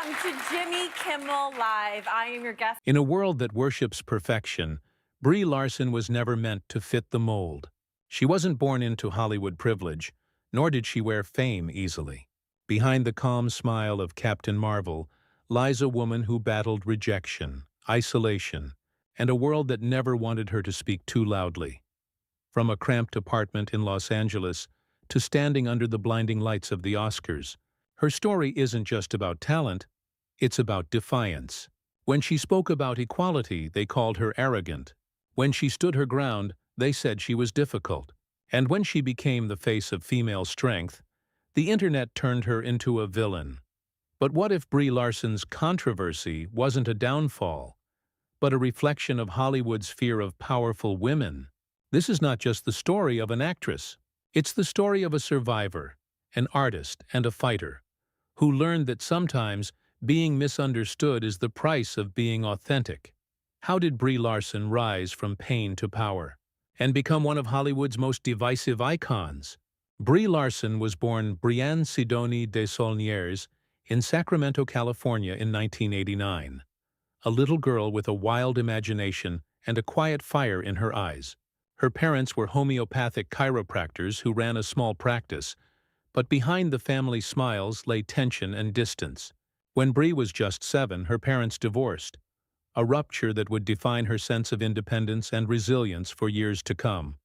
Welcome to Jimmy Kimmel Live. I am your guest. In a world that worships perfection, Brie Larson was never meant to fit the mold. She wasn't born into Hollywood privilege, nor did she wear fame easily. Behind the calm smile of Captain Marvel lies a woman who battled rejection, isolation, and a world that never wanted her to speak too loudly. From a cramped apartment in Los Angeles to standing under the blinding lights of the Oscars, her story isn't just about talent, it's about defiance. When she spoke about equality, they called her arrogant. When she stood her ground, they said she was difficult. And when she became the face of female strength, the internet turned her into a villain. But what if Brie Larson's controversy wasn't a downfall, but a reflection of Hollywood's fear of powerful women? This is not just the story of an actress. It's the story of a survivor, an artist, and a fighter, who learned that sometimes being misunderstood is the price of being authentic. How did Brie Larson rise from pain to power and become one of Hollywood's most divisive icons? Brie Larson was born Brianne Sidonie de Saulniers in Sacramento, California in 1989. A little girl with a wild imagination and a quiet fire in her eyes. Her parents were homeopathic chiropractors who ran a small practice, but behind the family smiles lay tension and distance. When Brie was just 7, her parents divorced, a rupture that would define her sense of independence and resilience for years to come.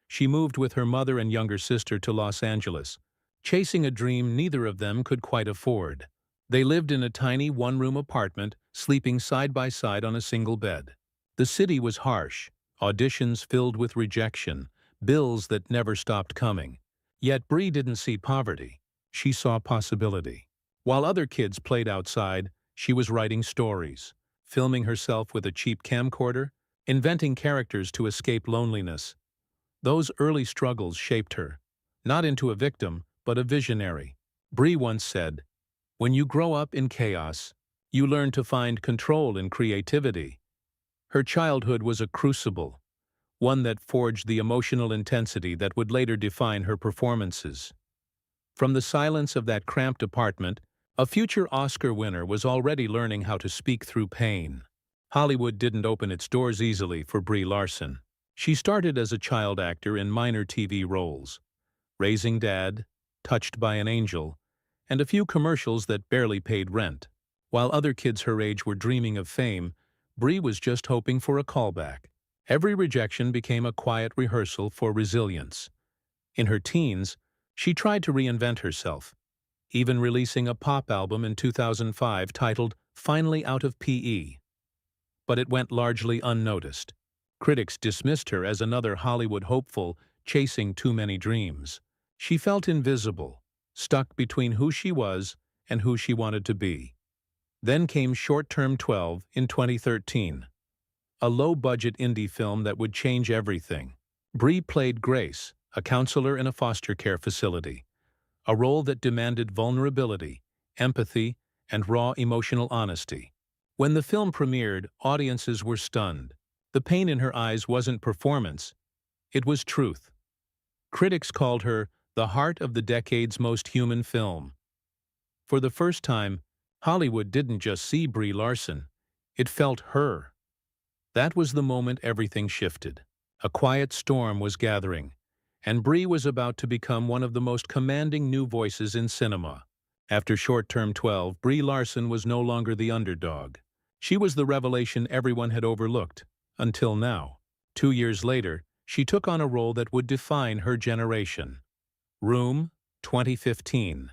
She moved with her mother and younger sister to Los Angeles, chasing a dream neither of them could quite afford. They lived in a tiny one-room apartment, sleeping side by side on a single bed. The city was harsh, auditions filled with rejection, bills that never stopped coming. Yet Brie didn't see poverty. She saw possibility. While other kids played outside, she was writing stories, filming herself with a cheap camcorder, inventing characters to escape loneliness. Those early struggles shaped her, not into a victim, but a visionary. Brie once said, "When you grow up in chaos, you learn to find control in creativity." Her childhood was a crucible, one that forged the emotional intensity that would later define her performances. From the silence of that cramped apartment, a future Oscar winner was already learning how to speak through pain. Hollywood didn't open its doors easily for Brie Larson. She started as a child actor in minor TV roles, Raising Dad, Touched by an Angel, and a few commercials that barely paid rent. While other kids her age were dreaming of fame, Brie was just hoping for a callback. Every rejection became a quiet rehearsal for resilience. In her teens, she tried to reinvent herself, even releasing a pop album in 2005 titled Finally Out of PE. But it went largely unnoticed. Critics dismissed her as another Hollywood hopeful chasing too many dreams. She felt invisible, stuck between who she was and who she wanted to be. Then came Short Term 12 in 2013. A low-budget indie film that would change everything. Brie played Grace, a counselor in a foster care facility, a role that demanded vulnerability, empathy, and raw emotional honesty. When the film premiered, audiences were stunned. The pain in her eyes wasn't performance, it was truth. Critics called her the heart of the decade's most human film. For the first time, Hollywood didn't just see Brie Larson, it felt her. That was the moment everything shifted. A quiet storm was gathering, and Brie was about to become one of the most commanding new voices in cinema. After Short Term 12, Brie Larson was no longer the underdog. She was the revelation everyone had overlooked, until now. 2 years later, she took on a role that would define her generation. Room, 2015.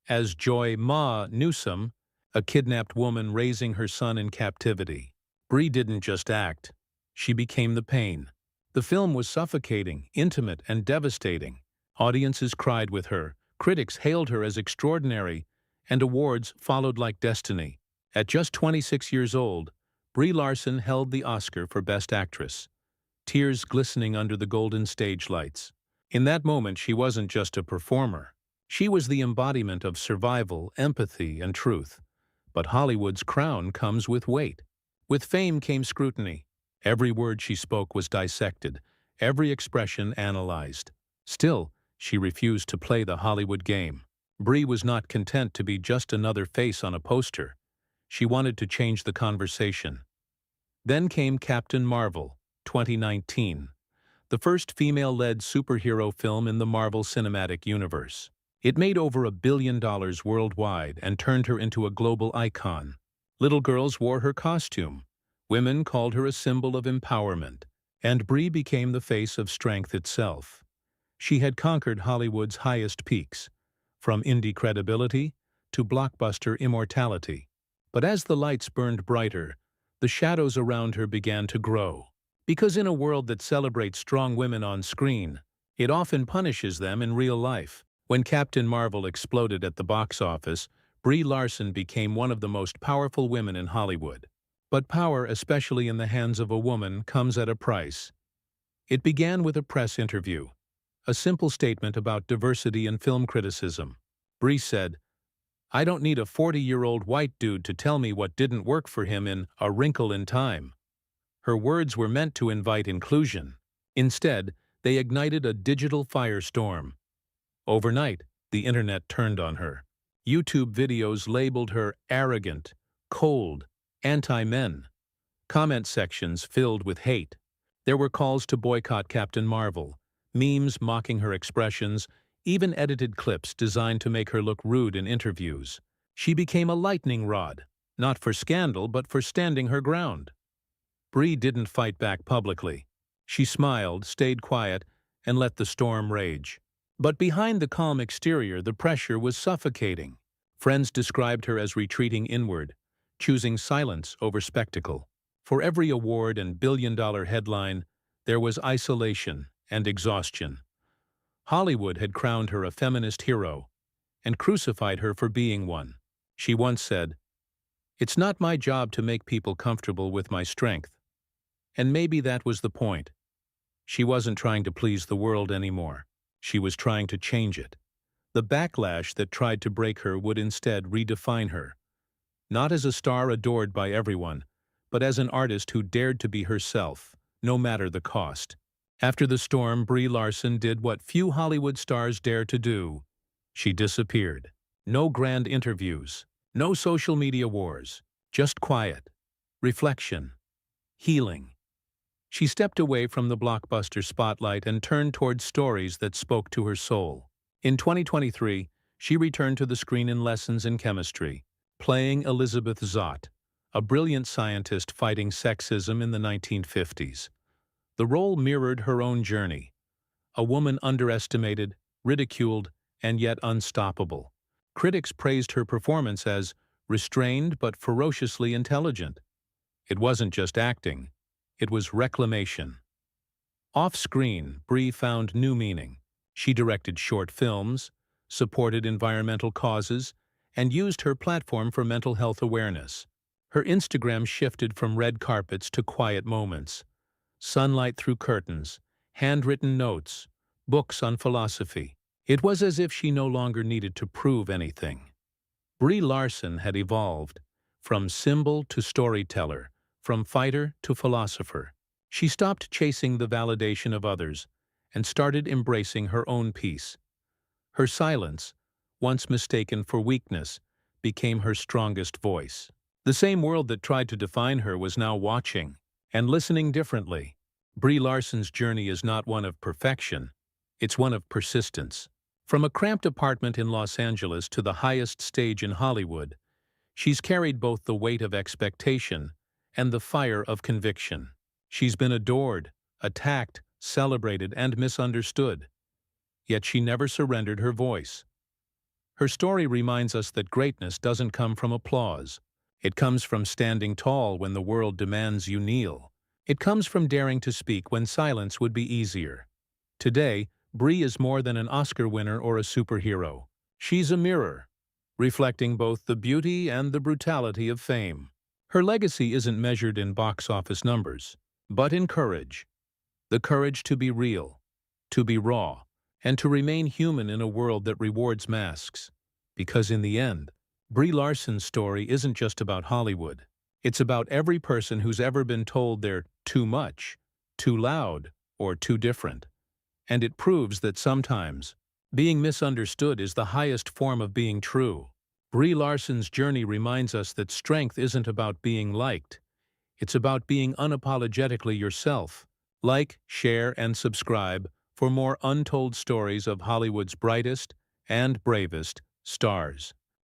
As Joy Ma Newsom, a kidnapped woman raising her son in captivity. Brie didn't just act, she became the pain. The film was suffocating, intimate, and devastating. Audiences cried with her, critics hailed her as extraordinary, and awards followed like destiny. At just 26 years old, Brie Larson held the Oscar for Best Actress, tears glistening under the golden stage lights. In that moment, she wasn't just a performer. She was the embodiment of survival, empathy, and truth. But Hollywood's crown comes with weight. With fame came scrutiny. Every word she spoke was dissected, every expression analyzed. Still, she refused to play the Hollywood game. Brie was not content to be just another face on a poster. She wanted to change the conversation. Then came Captain Marvel, 2019, the first female-led superhero film in the Marvel Cinematic Universe. It made over $1 billion worldwide and turned her into a global icon. Little girls wore her costume. Women called her a symbol of empowerment. And Brie became the face of strength itself. She had conquered Hollywood's highest peaks, from indie credibility to blockbuster immortality. But as the lights burned brighter, the shadows around her began to grow. Because in a world that celebrates strong women on screen, it often punishes them in real life. When Captain Marvel exploded at the box office, Brie Larson became one of the most powerful women in Hollywood. But power, especially in the hands of a woman, comes at a price. It began with a press interview, a simple statement about diversity in film criticism. Brie said, "I don't need a 40-year-old white dude to tell me what didn't work for him in A Wrinkle in Time." Her words were meant to invite inclusion. Instead, they ignited a digital firestorm. Overnight, the internet turned on her. YouTube videos labeled her arrogant, cold, anti-men. Comment sections filled with hate. There were calls to boycott Captain Marvel, memes mocking her expressions, even edited clips designed to make her look rude in interviews. She became a lightning rod, not for scandal but for standing her ground. Brie didn't fight back publicly. She smiled, stayed quiet, and let the storm rage. But behind the calm exterior, the pressure was suffocating. Friends described her as retreating inward, choosing silence over spectacle. For every award and billion-dollar headline, there was isolation and exhaustion. Hollywood had crowned her a feminist hero and crucified her for being one. She once said, "It's not my job to make people comfortable with my strength." And maybe that was the point. She wasn't trying to please the world anymore. She was trying to change it. The backlash that tried to break her would instead redefine her. Not as a star adored by everyone, but as an artist who dared to be herself, no matter the cost. After the storm, Brie Larson did what few Hollywood stars dare to do. She disappeared. No grand interviews, no social media wars, just quiet, reflection, healing. She stepped away from the blockbuster spotlight and turned towards stories that spoke to her soul. In 2023, she returned to the screen in Lessons in Chemistry, playing Elizabeth Zott, a brilliant scientist fighting sexism in the 1950s. The role mirrored her own journey, a woman underestimated, ridiculed, and yet unstoppable. Critics praised her performance as restrained but ferociously intelligent. It wasn't just acting. It was reclamation. Off-screen, Brie found new meaning. She directed short films, supported environmental causes, and used her platform for mental health awareness. Her Instagram shifted from red carpets to quiet moments. Sunlight through curtains, handwritten notes, books on philosophy. It was as if she no longer needed to prove anything. Brie Larson had evolved, from symbol to storyteller, from fighter to philosopher. She stopped chasing the validation of others and started embracing her own peace. Her silence, once mistaken for weakness, became her strongest voice. The same world that tried to define her was now watching and listening differently. Brie Larson's journey is not one of perfection, it's one of persistence. From a cramped apartment in Los Angeles to the highest stage in Hollywood, she's carried both the weight of expectation and the fire of conviction. She's been adored, attacked, celebrated, and misunderstood. Yet she never surrendered her voice. Her story reminds us that greatness doesn't come from applause. It comes from standing tall when the world demands you kneel. It comes from daring to speak when silence would be easier. Today, Brie is more than an Oscar winner or a superhero. She's a mirror, reflecting both the beauty and the brutality of fame. Her legacy isn't measured in box office numbers, but in courage. The courage to be real, to be raw, and to remain human in a world that rewards masks. Because in the end, Brie Larson's story isn't just about Hollywood. It's about every person who's ever been told they're too much, too loud, or too different. And it proves that sometimes Being misunderstood is the highest form of being true. Brie Larson's journey reminds us that strength isn't about being liked. It's about being unapologetically yourself. Like, share, and subscribe for more untold stories of Hollywood's brightest and bravest stars.